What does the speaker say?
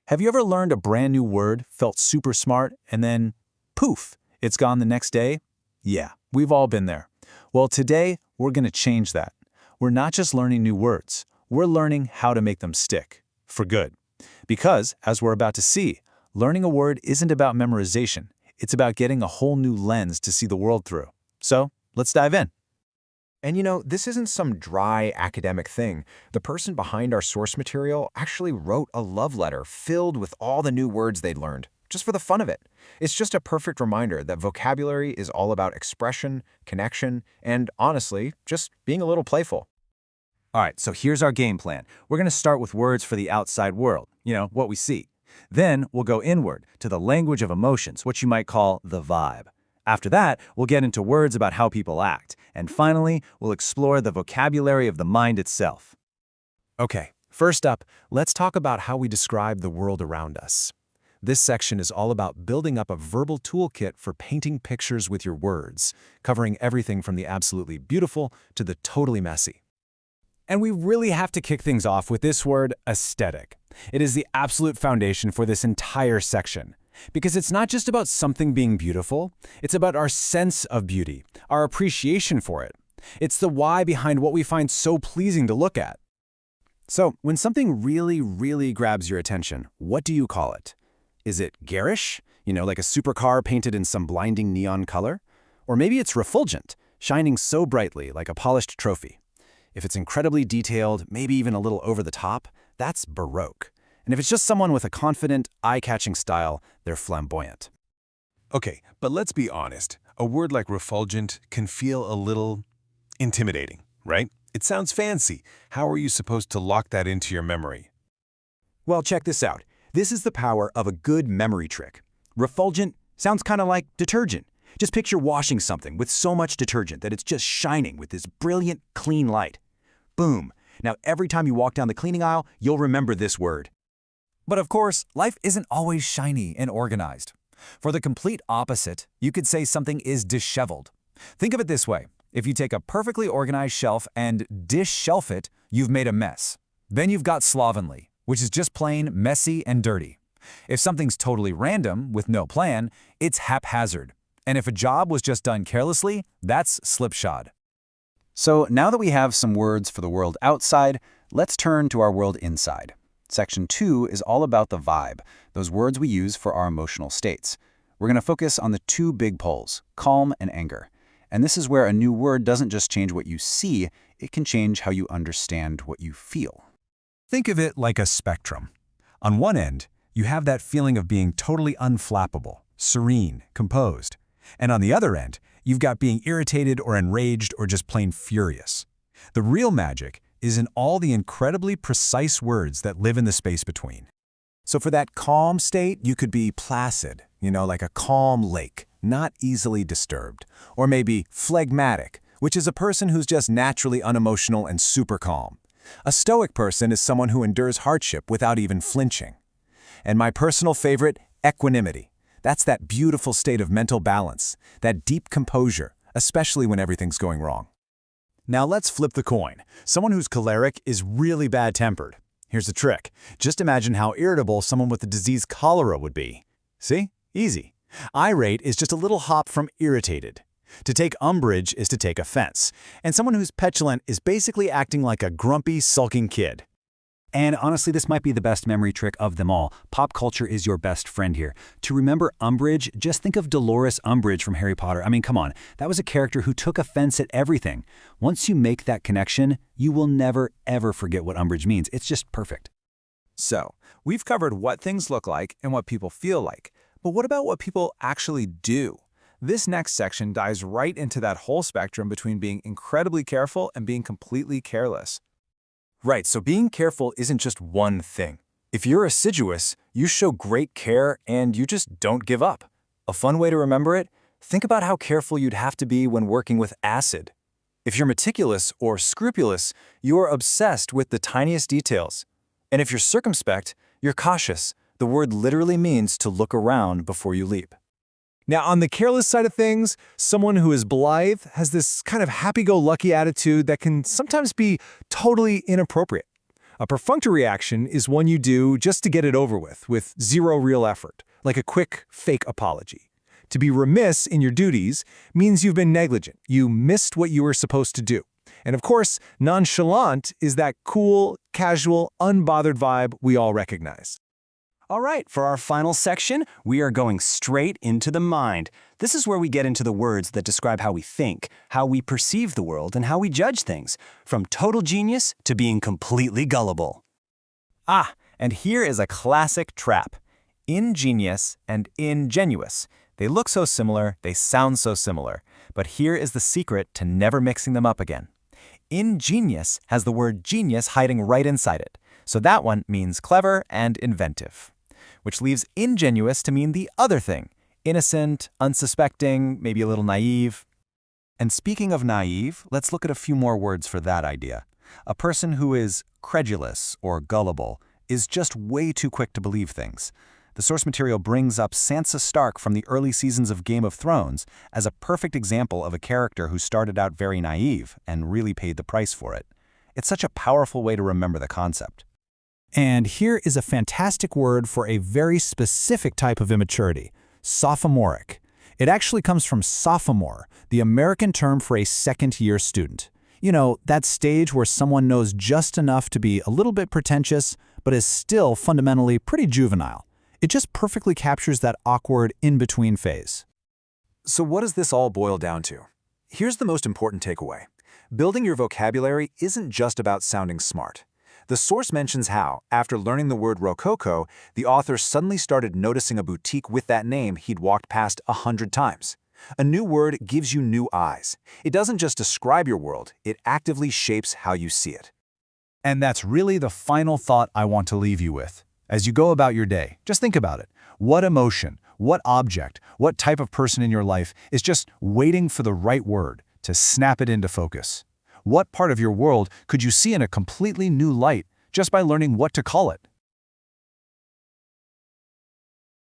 Have you ever learned a brand new word, felt super smart, and then, poof, it's gone the next day? Yeah, we've all been there. Well, today, we're going to change that. We're not just learning new words, we're learning how to make them stick, for good. Because, as we're about to see, learning a word isn't about memorization, it's about getting a whole new lens to see the world through. So, let's dive in. And this isn't some dry academic thing. The person behind our source material actually wrote a love letter filled with all the new words they'd learned, just for the fun of it. It's just a perfect reminder that vocabulary is all about expression, connection, and honestly, just being a little playful. All right, so here's our game plan. We're going to start with words for the outside world, what we see. Then we'll go inward to the language of emotions, what you might call the vibe. After that, we'll get into words about how people act. And finally, we'll explore the vocabulary of the mind itself. Okay, first up, let's talk about how we describe the world around us. This section is all about building up a verbal toolkit for painting pictures with your words, covering everything from the absolutely beautiful to the totally messy. And we really have to kick things off with this word, aesthetic. It is the absolute foundation for this entire section. Because it's not just about something being beautiful, it's about our sense of beauty, our appreciation for it. It's the why behind what we find so pleasing to look at. So, when something really grabs your attention, what do you call it? Is it garish? Like a supercar painted in some blinding neon color? Or maybe it's refulgent, shining so brightly like a polished trophy. If it's incredibly detailed, maybe even a little over the top, that's baroque. And if it's just someone with a confident, eye-catching style, they're flamboyant. Okay, but let's be honest. A word like refulgent can feel a little intimidating, right? It sounds fancy. How are you supposed to lock that into your memory? Well, check this out. This is the power of a good memory trick. Refulgent sounds kind of like detergent. Just picture washing something with so much detergent that it's just shining with this brilliant, clean light. Boom. Now, every time you walk down the cleaning aisle, you'll remember this word. But of course, life isn't always shiny and organized. For the complete opposite, you could say something is disheveled. Think of it this way. If you take a perfectly organized shelf and dish-shelf it, you've made a mess. Then you've got slovenly, which is just plain messy and dirty. If something's totally random, with no plan, it's haphazard. And if a job was just done carelessly, that's slipshod. So now that we have some words for the world outside, let's turn to our world inside. Section 2 is all about the vibe, those words we use for our emotional states. We're going to focus on the two big poles, calm and anger. And this is where a new word doesn't just change what you see, it can change how you understand what you feel. Think of it like a spectrum. On one end, you have that feeling of being totally unflappable, serene, composed. And on the other end, you've got being irritated or enraged or just plain furious. The real magic is in all the incredibly precise words that live in the space between. So for that calm state, you could be placid, like a calm lake, not easily disturbed. Or maybe phlegmatic, which is a person who's just naturally unemotional and super calm. A stoic person is someone who endures hardship without even flinching. And my personal favorite, equanimity. That's that beautiful state of mental balance, that deep composure, especially when everything's going wrong. Now let's flip the coin. Someone who's choleric is really bad-tempered. Here's the trick. Just imagine how irritable someone with the disease cholera would be. See? Easy. Irate is just a little hop from irritated. To take umbrage is to take offense. And someone who's petulant is basically acting like a grumpy, sulking kid. And honestly, this might be the best memory trick of them all. Pop culture is your best friend here. To remember umbrage, just think of Dolores Umbridge from Harry Potter. I mean, come on. That was a character who took offense at everything. Once you make that connection, you will never, ever forget what umbrage means. It's just perfect. So, we've covered what things look like and what people feel like. But what about what people actually do? This next section dives right into that whole spectrum between being incredibly careful and being completely careless. Right, so being careful isn't just one thing. If you're assiduous, you show great care and you just don't give up. A fun way to remember it? Think about how careful you'd have to be when working with acid. If you're meticulous or scrupulous, you're obsessed with the tiniest details. And if you're circumspect, you're cautious. The word literally means to look around before you leap. Now, on the careless side of things, someone who is blithe has this kind of happy-go-lucky attitude that can sometimes be totally inappropriate. A perfunctory action is one you do just to get it over with zero real effort, like a quick, fake apology. To be remiss in your duties means you've been negligent. You missed what you were supposed to do. And of course, nonchalant is that cool, casual, unbothered vibe we all recognize. All right, for our final section, we are going straight into the mind. This is where we get into the words that describe how we think, how we perceive the world, and how we judge things, from total genius to being completely gullible. Ah, and here is a classic trap. Ingenious and ingenuous. They look so similar, they sound so similar. But here is the secret to never mixing them up again. Ingenious has the word genius hiding right inside it, so that one means clever and inventive. Which leaves ingenuous to mean the other thing, innocent, unsuspecting, maybe a little naive. And speaking of naive, let's look at a few more words for that idea. A person who is credulous or gullible is just way too quick to believe things. The source material brings up Sansa Stark from the early seasons of Game of Thrones as a perfect example of a character who started out very naive and really paid the price for it. It's such a powerful way to remember the concept. And here is a fantastic word for a very specific type of immaturity, sophomoric. It actually comes from sophomore, the American term for a second-year student. You know, that stage where someone knows just enough to be a little bit pretentious, but is still fundamentally pretty juvenile. It just perfectly captures that awkward in-between phase. So what does this all boil down to? Here's the most important takeaway. Building your vocabulary isn't just about sounding smart. The source mentions how, after learning the word rococo, the author suddenly started noticing a boutique with that name he'd walked past 100 times. A new word gives you new eyes. It doesn't just describe your world, it actively shapes how you see it. And that's really the final thought I want to leave you with. As you go about your day, just think about it. What emotion, what object, what type of person in your life is just waiting for the right word to snap it into focus? What part of your world could you see in a completely new light just by learning what to call it?